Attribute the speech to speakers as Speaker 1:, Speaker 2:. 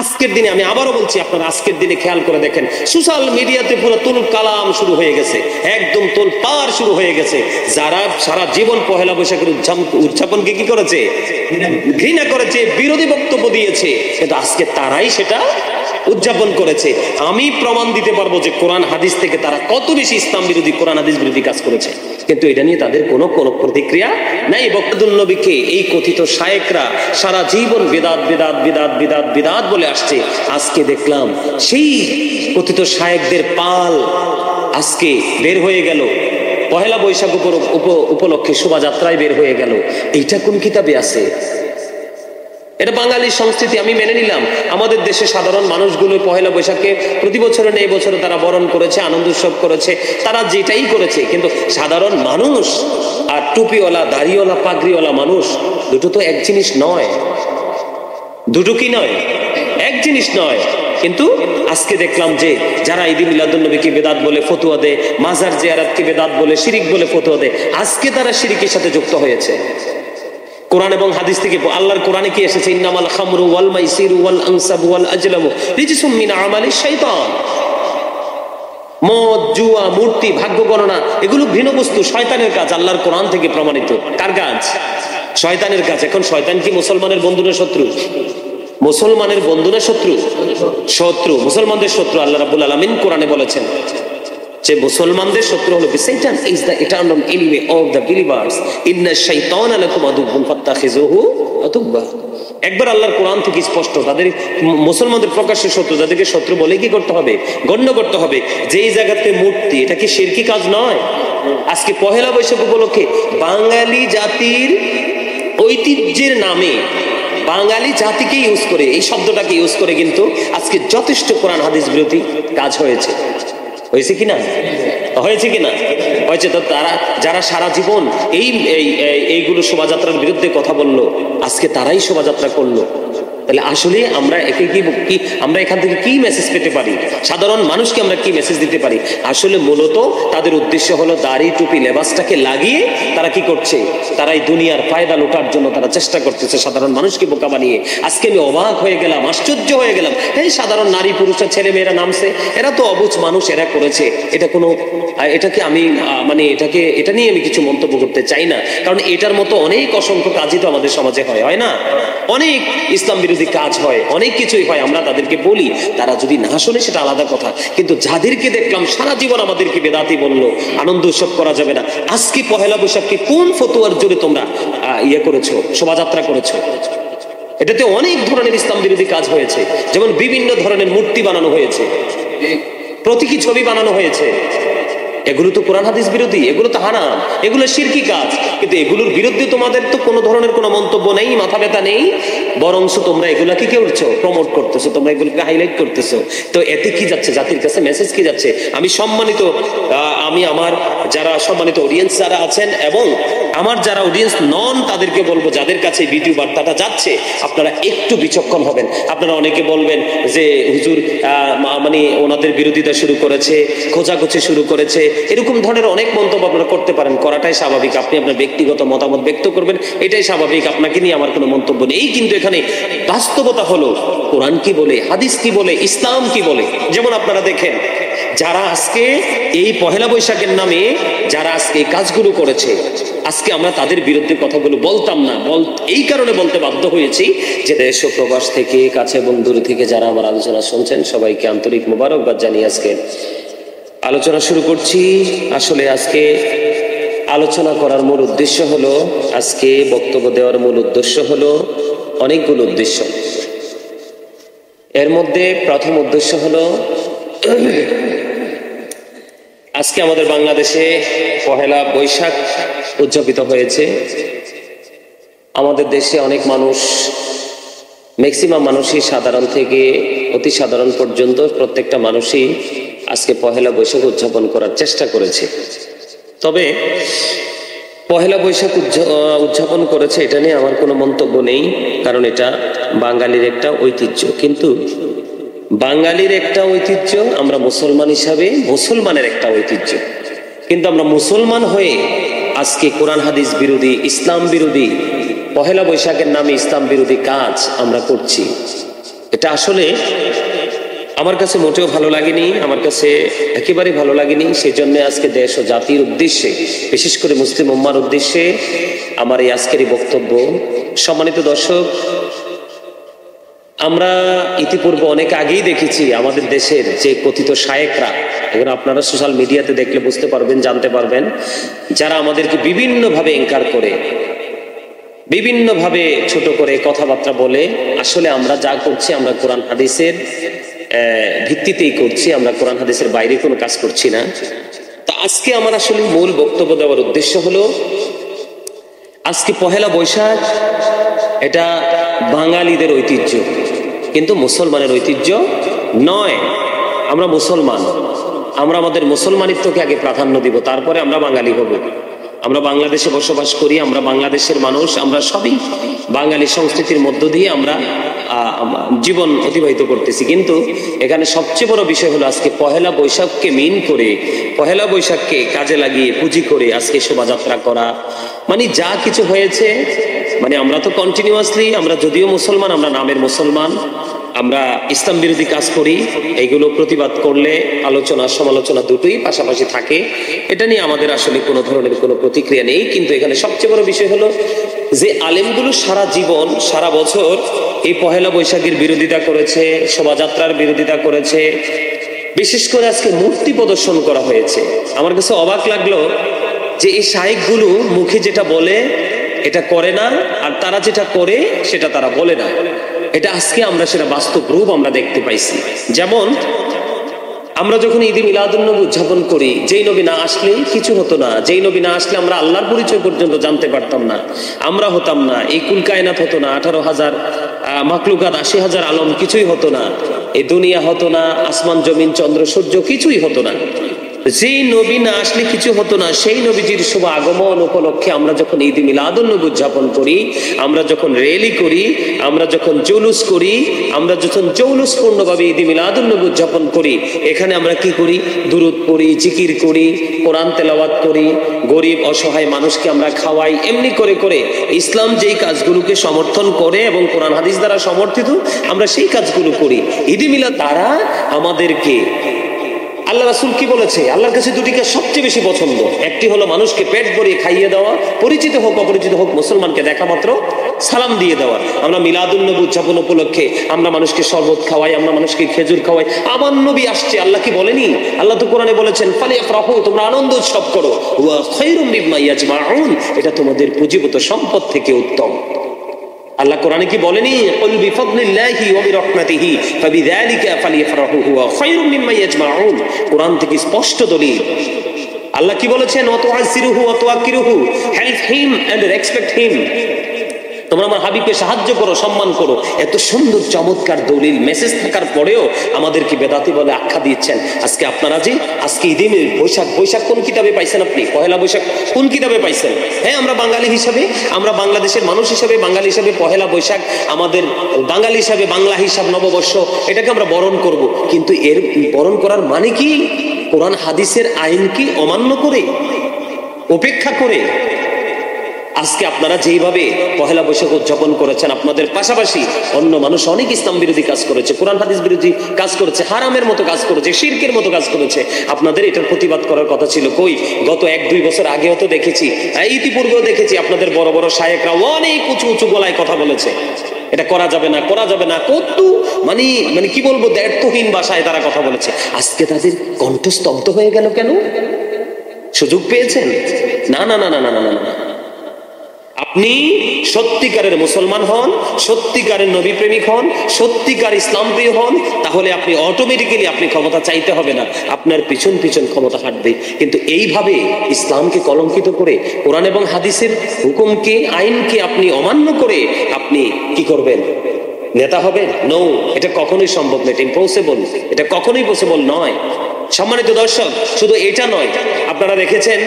Speaker 1: আজকের দিনে আমি আবারও বলছি, আপনারা আজকের দিনে খেয়াল করে দেখেন, সোশ্যাল মিডিয়াতে পুরো তুল কালাম শুরু হয়ে গেছে, একদম তোল পার শুরু হয়ে গেছে। যারা সারা জীবন পহেলা বৈশাখের উদযাপনকে কি করেছে, ঘৃণা করেছে, বিরোধী বক্তব্য দিয়েছে, কিন্তু আজকে তারাই সেটা উদযাপন করেছে। আমি প্রমাণ দিতে পারবো যে কোরআন হাদিস থেকে তারা কত বেশি ইসলাম বিরোধী, কোরআন হাদিস বিরোধী কাজ করেছে, কিন্তু এটা নিয়ে তাদের কোনো প্রতিক্রিয়া নাই। বক্তব্যুল নবীকে এই কথিত শায়েকরা সারা জীবন বিদাত বিদাত বিদাত বিদাত বিদাত বলে আসছে। আজকে দেখলাম সেই কথিত শায়েকদের পাল আজকে বের হয়ে গেল, পহেলা বৈশাখ উপলক্ষে শোভাযাত্রায় বের হয়ে গেল। এইটা কোন কিতাবে আছে? এটা বাঙালির সংস্কৃতি, আমি মেনে নিলাম। আমাদের দেশে সাধারণ মানুষগুলো পহেলা বৈশাখে প্রতি বছরে নেই, বছরে তারা বরণ করেছে, আনন্দ উৎসব করেছে, তারা যেটাই করেছে। কিন্তু সাধারণ মানুষ আর টুপিওয়ালা, দাড়িওয়ালা, পাগড়িওয়ালা মানুষ দুটো তো এক জিনিস নয়। দুটো কি নয়? এক জিনিস নয়। কিন্তু আজকে দেখলাম যে যারা ঈদ মিলাদুন নবীকে বেদাত বলে ফতোয়া দেয়, মাজার জিয়ারতকে বেদাত বলে, শিরিক বলে ফতোয়া দেয়, আজকে তারা শিরিকের সাথে যুক্ত হয়েছে। কোরআন এবং হাদিস থেকে আল্লাহর কোরআনে কি এসেছে? ইন্নামাল খামরু ওয়াল মাইসিরু ওয়াল আনসাবু ওয়াল আজলামু রিজসুম মিন আমালিশ শাইতান। মদ, জুয়া, মূর্তি, ভাগ্য গণনা এগুলো ঘৃণ্য বস্তু, শয়তানের কাজ। আল্লাহর কোরআন থেকে প্রমাণিত। কার কাজ? শয়তানের কাজ। এখন শয়তান কি মুসলমানের বন্ধু না শত্রু? মুসলমানের বন্ধু না শত্রু? শত্রু, মুসলমানদের শত্রু। আল্লাহ রাব্বুল আলামিন কোরআনে বলেছেন যে মুসলমানদের শত্রু হলো Satan is the eternal enemy of the believers. Inna shaytana lakum aduwwun fattakhizuhu aduwwa। একবার আল্লাহর কোরআন থেকে স্পষ্ট, তাদের মুসলমানদের প্রকাশ্য শত্রু, যাদেরকে শত্রু বলে কি করতে হবে? গণ্য করতে হবে। যেই জায়গাতে মূর্তি, এটা কি শিরকি কাজ নয়? আজকে পহেলা বৈশাখ উপলক্ষে বাঙালি জাতির ঐতিহ্যের নামে বাঙালি জাতিকে ইউজ করে, এই শব্দটাকে ইউজ করে কিন্তু আজকে যথেষ্ট কোরআন হাদিস বিরোধী কাজ হয়েছে। হয়েছে কিনা? হয়েছে কিনা? হয়েছে। তো তারা যারা সারা জীবন এইগুলো শোভাযাত্রার বিরুদ্ধে কথা বললো, আজকে তারাই শোভাযাত্রা করলো। তাহলে আসলে আমরা আমরা এখান থেকে কি মেসেজ পেতে পারি? সাধারণ মানুষকে আমরা কি মেসেজ দিতে পারি? আসলে মূলত তাদের উদ্দেশ্য হলো দাড়ি, টুপি, লেবাসটাকে লাগিয়ে তারা কি করছে? তারা এই দুনিয়ার ফায়দা লুটার জন্য তারা চেষ্টা করতেছে, সাধারণ মানুষকে বোকা বানিয়ে। আজকে আমি অবাক হয়ে গেলাম, আশ্চর্য হয়ে গেলাম। এই সাধারণ নারী, পুরুষের ছেলে মেয়েরা নামছে, এরা তো অবুঝ মানুষ, এরা করেছে। এটাকে আমি এটা নিয়ে আমি কিছু মন্তব্য করতে চাই না, কারণ এটার মতো অনেক অসংখ্য কাজই তো আমাদের সমাজে হয় না? অনেক ইসলাম বিরোধী কাজ হয়, অনেক কিছুই হয়। আমরা তাদেরকে বলি, তারা যদি না শোনে সেটা আলাদা কথা। কিন্তু যাদেরকে দেখলাম সারা জীবন আমাদেরকে বেদাতি বললো, আনন্দ উৎসব করা যাবে না, আজকে পহেলা বৈশাখকে কোন ফতোয়ার জোরে তোমরা করেছো, শোভাযাত্রা করেছো? এটাতে অনেক ধরনের ইসলাম বিরোধী কাজ হয়েছে। যেমন বিভিন্ন ধরনের মূর্তি বানানো হয়েছে, প্রতীকী ছবি বানানো হয়েছে। এগুলো তো কোরআন হাদিস বিরোধী, এগুলো তো হারাম, এগুলো শিরকি কাজ। কিন্তু এগুলোর বিরুদ্ধে তোমাদের তো কোনো ধরনের কোনো মন্তব্য নেই, মাথা ব্যথা নেই, বরঞ্চ তোমরা এগুলাকে কি করছো? প্রমোট করতেছো, তোমরা এগুলোকে হাইলাইট করতেছো। তো এতে কি যাচ্ছে? জাতির কাছে মেসেজ কি যাচ্ছে? আমি আমার যারা সম্মানিত অডিয়েন্স যারা আছেন এবং আমার যারা অডিয়েন্স নন, তাদেরকে বলবো, যাদের কাছে ভিডিও বার্তাটা যাচ্ছে, আপনারা একটু বিচক্ষণ হবেন। আপনারা অনেকে বলবেন যে হুজুর ওনাদের বিরোধিতা শুরু করেছে, খোঁজাখুঁজি শুরু করেছে, এরকম ধরনের অনেক মন্তব্য আপনারা করতে পারেন, করাটাই স্বাভাবিক। আপনি আপনার ব্যক্তিগত মতামত ব্যক্ত করবেন, এটাই স্বাভাবিক, আপনাকে নিয়ে আমার কোনো মন্তব্য নেই। কিন্তু এখানে বাস্তবতা হলো কোরআন কি বলে, হাদিস কি বলে, ইসলাম কি বলে। যেমন আপনারা দেখেন, যারা আজকে এই পহেলা বৈশাখের নামে যারা আজকে এই কাজগুলো করেছে, আজকে আমরা তাদের বিরুদ্ধে কথাগুলো বলতাম না, এই কারণে বলতে বাধ্য হয়েছি যে দেশ ও প্রবাস থেকে, কাছে এবং দূর থেকে যারা আমার আলোচনা শুনছেন, সবাইকে আন্তরিক মোবারকবাদ জানিয়ে আজকে আলোচনা শুরু করছি। আসলে আজকে আলোচনা করার মূল উদ্দেশ্য হলো, আজকে বক্তব্য দেওয়ার মূল উদ্দেশ্য হলো অনেকগুলো উদ্দেশ্য। এর মধ্যে প্রথম উদ্দেশ্য হলো, আজকে আমাদের বাংলাদেশে পহেলা বৈশাখ উদযাপিত হয়েছে। আমাদের দেশে অনেক মানুষ, ম্যাক্সিমাম মানুষই, সাধারণ থেকে অতি সাধারণ পর্যন্ত প্রত্যেকটা মানুষই আজকে পহেলা বৈশাখ উদযাপন করার চেষ্টা করেছে। তবে পহেলা বৈশাখ উদযাপন করেছে, এটা নিয়ে আমার কোনো মন্তব্য নেই, কারণ এটা বাঙালির একটা ঐতিহ্য। কিন্তু বাঙালির একটা ঐতিহ্য, আমরা মুসলমান হিসাবে মুসলমানের একটা ঐতিহ্য। কিন্তু আমরা মুসলমান হয়ে আজকে কোরআন হাদিস বিরোধী, ইসলাম বিরোধী, পহেলা বৈশাখের নামে ইসলাম বিরোধী কাজ আমরা করছি। এটা আসলে আমার কাছে মোটেও ভালো লাগেনি, আমার কাছে একেবারে ভালো লাগেনি। সেই জন্য আজকে দেশ ও জাতির উদ্দেশ্যে, বিশেষ করে মুসলিম উম্মার উদ্দেশ্যে আমার এই আজকের এই বক্তব্য। সম্মানিত দর্শক, আমরা ইতিপূর্বে অনেক আগেই দেখেছি আমাদের দেশের যে কথিত শায়েকরা, এখন আপনারা সোশ্যাল মিডিয়াতে দেখলে বুঝতে পারবেন, জানতে পারবেন, যারা আমাদেরকে বিভিন্নভাবে এনকার করে, বিভিন্নভাবে ছোট করে কথাবার্তা বলে। আসলে আমরা যা করছি আমরা কোরআন হাদিসের ভিত্তিতেই করছি, আমরা কোরআন হাদিসের বাইরে কোনো কাজ করছি না। তা আজকে আমার আসলে মূল বক্তব্য দেওয়ার উদ্দেশ্য হলো, আজকে পহেলা বৈশাখ, এটা বাঙালিদের ঐতিহ্য, কিন্তু মুসলমানের ঐতিহ্য নয়। আমরা মুসলমান, আমরা আমাদের মুসলমানিত্বকে আগে প্রাধান্য দিব, তারপরে আমরা বাঙালি হব। আমরা বাংলাদেশে বসবাস করি, আমরা বাংলাদেশের মানুষ, আমরা সবই বাঙালি সংস্কৃতির মধ্য দিয়ে আমরা জীবন অতিবাহিত করতেছি। কিন্তু এখানে সবচেয়ে বড় বিষয় হলো আজকে পহেলা বৈশাখকে মিন করে, পহেলা বৈশাখকে কাজে লাগিয়ে পুঁজি করে আজকে শোভাযাত্রা করা, মানে যা কিছু হয়েছে, মানে আমরা তো কন্টিনিউয়াসলি, আমরা যদিও মুসলমান, আমরা নামের মুসলমান, আমরা ইসলাম বিরোধী কাজ করি। এইগুলো প্রতিবাদ করলে আলোচনা সমালোচনা দুটোই পাশাপাশি থাকে, এটা নিয়ে আমাদের আসলে কোনো ধরনের কোনো প্রতিক্রিয়া নেই। কিন্তু এখানে সবচেয়ে বড় বিষয় হলো যে আলেমগুলো সারা জীবন, সারা বছর এই পহেলা বৈশাখের বিরোধিতা করেছে, শোভাযাত্রার বিরোধিতা করেছে। বিশেষ করে আজকে মূর্তি প্রদর্শন করা হয়েছে। আমার কাছে অবাক লাগলো যে এই শায়েখগুলো মুখে যেটা বলে এটা করে না, আর তারা যেটা করে সেটা তারা বলে না। এটা আজকে আমরা সেটা বাস্তব রূপ আমরা দেখতে পাইছি। যেমন আমরা যখন ঈদে মিলাদুন্নবী উদযাপন করি, যেই নবী না আসলে কিছু হতো না, যেই নবী না আসলে আমরা আল্লাহর পরিচয় পর্যন্ত জানতে পারতাম না, আমরা হতাম না, এই কুল কায়নাত হতো না, 18,000 মাকলুকাত, 80,000 আলম, কিছুই হতো না, এই দুনিয়া হতো না, আসমান জমিন চন্দ্র সূর্য কিছুই হতো না। যেই নবী না আসলে কিছু হতো না, সেই নবীজির শুভ আগমন উপলক্ষে আমরা যখন ঈদ মিলাদুন্নবী উদযাপন করি, আমরা যখন র্যালি করি, আমরা যখন জুলুস করি, আমরা যখন জৌলুসপূর্ণভাবে ঈদ মিলাদুন্নবী উদযাপন করি, এখানে আমরা কি করি? দুরূদ পড়ি, জিকির করি, কোরআন তেলাওয়াত করি, গরিব অসহায় মানুষকে আমরা খাওয়াই। এমনি করে করে ইসলাম যেই কাজগুলোকে সমর্থন করে এবং কোরআন হাদিস দ্বারা সমর্থিত, আমরা সেই কাজগুলো করি। ঈদ মিলাদ তারা আমাদেরকে, আল্লাহ রাসূল কি বলেছে? আল্লাহর কাছে দুটি কাজ সবচেয়ে বেশি পছন্দ। একটি হলো মানুষকে পেট ভরিয়ে খাইয়ে দেওয়া, পরিচিত হোক অপরিচিত হোক, মুসলমানকে দেখা মাত্র সালাম দিয়ে দেওয়া। আমরা মিলাদুন্নবী উদযাপন উপলক্ষে আমরা মানুষকে শরবত খাওয়াই, আমরা মানুষকে খেজুর খাওয়াই। আমার নবী আসছে, আল্লাহ কি বলেনি? আল্লাহ তো কোরআনে বলেছেন, ফালিয়াফরাহু, তোমরা আনন্দ উৎসব করো, ওয়া খায়রুম মিম্মা ইয়াজমাউন, এটা তোমাদের পুঁজিভূত সম্পদ থেকে উত্তম। আল্লাহ কোরআনে কি বলেনি? কুল বিফাদলিল্লাহি ওয়া বিরহমাতিহি ফাবিযালিকা ফালিয়াফরাহু হুয়া খায়রুম মিম্মা ইয়াজমাউন। কোরআন থেকে স্পষ্ট দলিল। আল্লাহ কি বলেছেন? ওয়া তুআযিরুহু ওয়া তুআক্কিরুহু, help him and respect him. তোমরা আমার হাবিবকে সাহায্য করো, সম্মান করো। এত সুন্দর চমৎকার দলিল মেসেজ থাকার পরেও আমাদেরকে বেদাতি বলে আখ্যা দিচ্ছেন। আজকে আপনারা যে আজকে ঈদে বৈশাখ, বৈশাখ কোন কিতাবে পাইছেন আপনি? পহেলা বৈশাখ কোন কিতাবে পাইছেন? হ্যাঁ, আমরা বাঙালি হিসাবে, আমরা বাংলাদেশের মানুষ হিসাবে, বাঙালি হিসাবে পহেলা বৈশাখ আমাদের বাঙালি হিসাবে, বাংলা হিসাব নববর্ষ, এটাকে আমরা বরণ করব। কিন্তু এর বরণ করার মানে কি? কোরআন হাদিসের আইন কি অমান্য করে, উপেক্ষা করে? আজকে আপনারা যেইভাবে পহেলা বৈশাখ উদযাপন করেছেন, আপনাদের পাশাপাশি অন্য মানুষ অনেক ইসলাম বিরোধী কাজ করেছে, কোরআন হাদিস বিরোধী কাজ করেছে, হারামের মতো কাজ করেছে, শিরকের মতো কাজ করেছে। আপনাদের এটার প্রতিবাদ করার কথা ছিল। কই, গত 1-2 বছর আগেও তো দেখেছি, ইতিপূর্বেও দেখেছি আপনাদের বড় বড় শায়েখরা অনেক উঁচু উঁচু গলায় কথা বলেছে, এটা করা যাবে না, করা যাবে না, কত মানে মানে কি বলবো, দ্ব্যর্থহীন ভাষায় তারা কথা বলেছে। আজকে তাদের কণ্ঠ স্তব্ধ হয়ে গেল কেন? সুযোগ পেয়েছেন? না না না না না না না। আপনি সত্যিকারের মুসলমান হন, সত্যিকারের নবী প্রেমিক হন, সত্যিকার ইসলাম প্রিয় হন, তাহলে আপনি অটোমেটিক্যালি আপনি ক্ষমতা চাইতে হবে না, আপনার পিছন পিছন ক্ষমতা হাঁটবে। কিন্তু এইভাবে ইসলামকে কলঙ্কিত করে, কোরআন এবং হাদিসের হুকুমকে, আইনকে আপনি অমান্য করে আপনি কি করবেন? নেতা হবেন? নো, এটা কখনোই সম্ভব নয়, এটা ইম্পসিবল, এটা কখনোই পসিবল নয়। সম্মানিত দর্শক, শুধু এটা নয়, আপনারা দেখেছেন